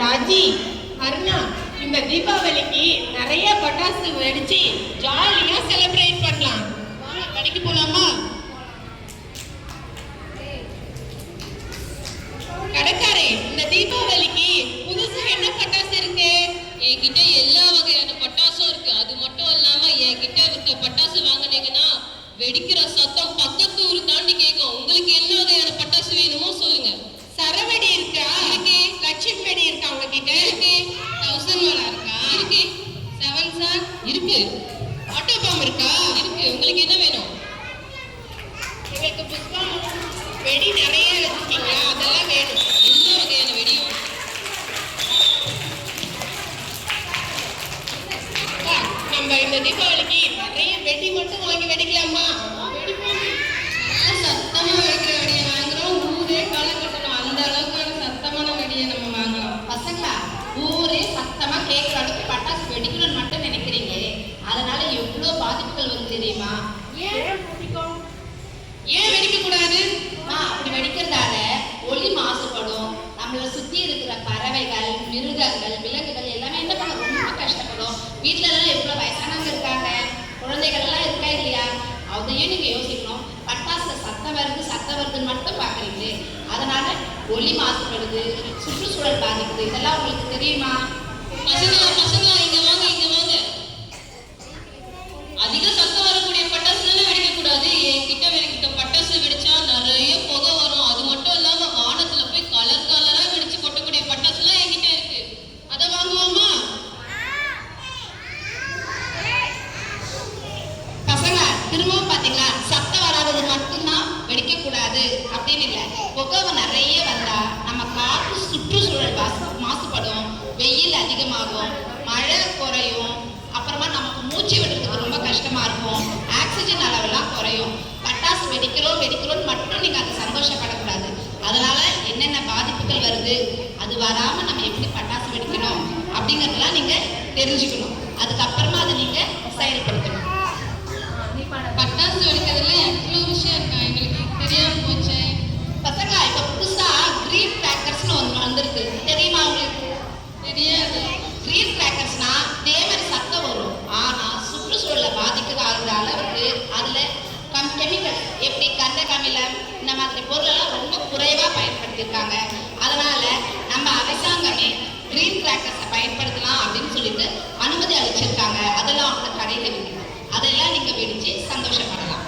ராஜி, அருணா, இந்த தீபாவளிக்கு நிறைய பட்டாசு வெடிச்சு ஜாலியா செலிப்ரேட் பண்ணலாம். வாங்க கடைக்கு போலாமா? கடைக்காரே, இந்த தீபாவளிக்கு புதுசா என்ன பட்டாசு இருக்கு? என்கிட்ட எல்லா வகையான பட்டாசும் இருக்கு. அது மட்டும் இல்லாம என்கிட்ட இருக்க பட்டாசு வாங்கினீங்கன்னா வெடிக்கிற சத்தம் பக்கத்து ஊர் தாண்டி கேட்கும். உங்களுக்கு என்ன வகையான பட்டாசு வேணுமோ சொல்லுங்க. சரவெடி இருக்கா? இருக்கு. லட்சுமி வெடி இருக்கா உங்ககிட்ட? இருக்கு. 1000 வாலா இருக்கா? இருக்கு. 7 சார் இருக்கு. ஆட்டோ பாம் இருக்கா? இருக்கு. உங்களுக்கு என்ன வேணும்? எங்களுக்கு புஷ்பம் வெடி நிறைய வச்சிருக்கீங்க, அதெல்லாம் வேணும். எல்லா வகையான வெடியும். நம்ம இந்த தீபாவளிக்கு நிறைய வெடி மட்டும் வாங்கி வெடிக்கலாமா? சத்தமா வெடிக்கிற வெடியை வாங்குறோம். ஊரே களை கட்டணும். அந்த அளவுக்கான சத்தமான வெடியை நம்ம வாங்கலாம். பசங்களா, ஊரே சத்தமா கேட்கிற அளவுக்கு பட்டாசு வெடிக்கணும்னு மட்டும் நினைக்கிறீங்க. அதனால எவ்வளவு பாதிப்புகள் வந்து தெரியுமா? ஏன் வெடிக்க கூடாது? அப்படி வெடிக்கிறதால ஒலி மாசுபடும். நம்மளை சுத்தி இருக்கிற பறவைகள், மிருகங்கள், விலங்குகள் எல்லாமே என்ன பண்ண ரொம்ப கஷ்டப்படும். வீட்டுல எல்லாம் எவ்வளவு வயசானவங்க இருக்காங்க, குழந்தைகள் எல்லாம் இருக்கா இல்லையா? அதையும் நீங்க யோசிக்கணும். பட்டாசுல சத்தம் வருதுன்னு மட்டும் பாக்குறீங்களே, அதனால ஒலி மாசுபடுது, சுற்றுச்சூழல் பாதிக்குது. இதெல்லாம் உங்களுக்கு தெரியுமா? பசங்களா இங்க வாங்க, இங்க வாங்க. அதிக சத்தம் வரக்கூடிய பட்டாசு வெடிக்க கூடாது. என்கிட்ட வெடிக்கிட்ட பட்டாசு வெடிச்சா நிறைய புகை வரும். அது மட்டும் இல்லாம வானத்துல போய் கலர் கலரா வெடிச்சு கொட்டக்கூடிய பட்டாசுலாம் என்கிட்ட இருக்கு. அதை வாங்குவோமா? பசங்க திரும்பவும் பாத்தீங்களா, சத்தம் வராதது மட்டும்தான் வெடிக்க கூடாது அப்படின்னு இல்லை. புகை நிறைய வந்தா நம்ம காற்று சுற்றுச்சூழல் மாசுபடும், வெயில் அதிகமாகும், மழை குறையும், அப்புறமா நமக்கு மூச்சு விடுறதுக்கு ரொம்ப கஷ்டமா இருக்கும், ஆக்சிஜன் அளவெல்லாம் குறையும். பட்டாசு வெடிக்கிறோம் மட்டும் நீங்க அதை சந்தோஷப்படக்கூடாது. அதனால என்னென்ன பாதிப்புகள் வருது, அது வராம நம்ம எப்படி பட்டாசு வெடிக்கணும் அப்படிங்கறதெல்லாம் நீங்க தெரிஞ்சுக்கணும். அதுக்கப்புறமா அதை நீங்க செயல்படுத்தணும். பட்டாசு வெடிக்கிறதுல எவ்வளவு விஷயம் இருக்கா, எங்களுக்கு தெரியாம போச்சு. பசங்க, இப்ப புதுசா கிரீன் கிராக்கர்ஸ்னு ஒன்று வந்திருக்கு, தெரியுமா உங்களுக்கு? தெரியாது. கிரீன் கிராக்கர்ஸ்னா தேவர் சத்தம் வரும், ஆனா சுற்றுச்சூழலை பாதிக்காத அளவுக்கு அதுல கெமிக்கல்ஸ், எப்படி கந்தக அமிலம் இந்த மாதிரி பொருளெல்லாம் ரொம்ப குறைவா பயன்படுத்தியிருக்காங்க. அதனால நம்ம அரசாங்கமே கிரீன் கிராக்கர்ஸை பயன்படுத்தலாம் அப்படின்னு சொல்லிட்டு அனுமதி அளிச்சிருக்காங்க. அதெல்லாம் அவங்க கடையில விற்கணும். அதெல்லாம் நீங்க வெடிச்சு சந்தோஷப்படலாம்.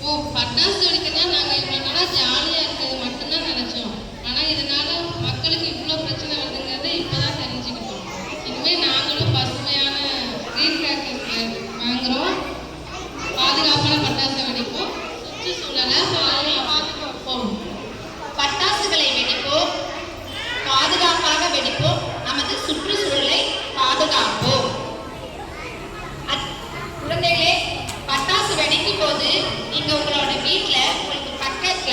ஓ, பட்டாசு வெடிக்கிறதா நாங்க இவ்வளவு நாளா ஜாலியா இருக்கிறது மட்டும்தான் நினைச்சோம். ஆனா இதனால மக்களுக்கு இவ்வளவு பிரச்சனை வருதுங்கிறத இப்பதான் தெரிஞ்சுக்கிட்டோம். இனிமே நாங்களும் பசுமையான கிரீன் கிராக்கர்ஸ் வாங்குறோம். பாதுகாப்பான பட்டாசு வெடிப்போம். சுற்றுச்சூழலை பாதுகாப்போம். பட்டாசுகளை வெடிப்போம், பாதுகாப்பாக வெடிப்போம், நமது சுற்றுச்சூழலை பாதுகாப்போம். குழந்தைகளே, பட்டாசு வெடிக்கும் போது நீங்க உங்களோட வீட்டுல உங்களுக்கு பக்கத்துல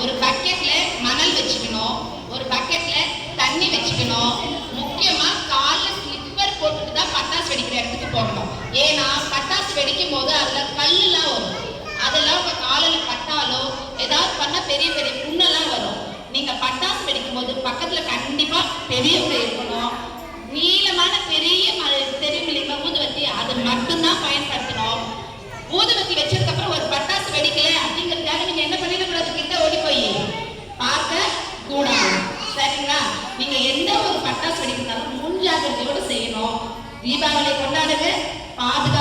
ஒரு பக்கெட்ல மணல் வச்சுக்கணும், ஒரு பக்கெட்ல தண்ணி வச்சுக்கணும். முக்கியமா கால்ல ஸ்லிப்பர் போட்டுட்டு தான் பட்டாசு வெடிக்கிற இடத்துக்கு போகணும். ஏன்னா பட்டாசு வெடிக்கும் போது அதுல கல்லுலாம் வரும். அதெல்லாம் இப்ப காலில பட்டாலோ ஏதாவது பண்ணா பெரிய பெரிய புண்ணெல்லாம் வரும். நீங்க பட்டாசு வெடிக்கும் போது பக்கத்துல கண்டிப்பா பெரியவங்க இருக்கணும். நீளமான பெரிய தெரியுமில்லைங்க ஊதுவத்தி, அது மட்டும்தான் பயன்படுத்தணும். ஊதுவத்தி வச்சதுக்கு அப்புறம் ஒரு பட்டாசு வெடிக்கல அப்படிங்கிறதுக்காக நீங்க என்ன பண்ணிடக்கூடாது, கிட்ட ஓடி போய் பார்க்க கூடாது. சரிங்களா? நீங்க எந்த ஒரு பட்டாசு வெடிக்கிறதாலும் முன்ஜாகிரதையோட செய்யணும். தீபாவளி கொண்டாடுங்க, பாதுகாப்பு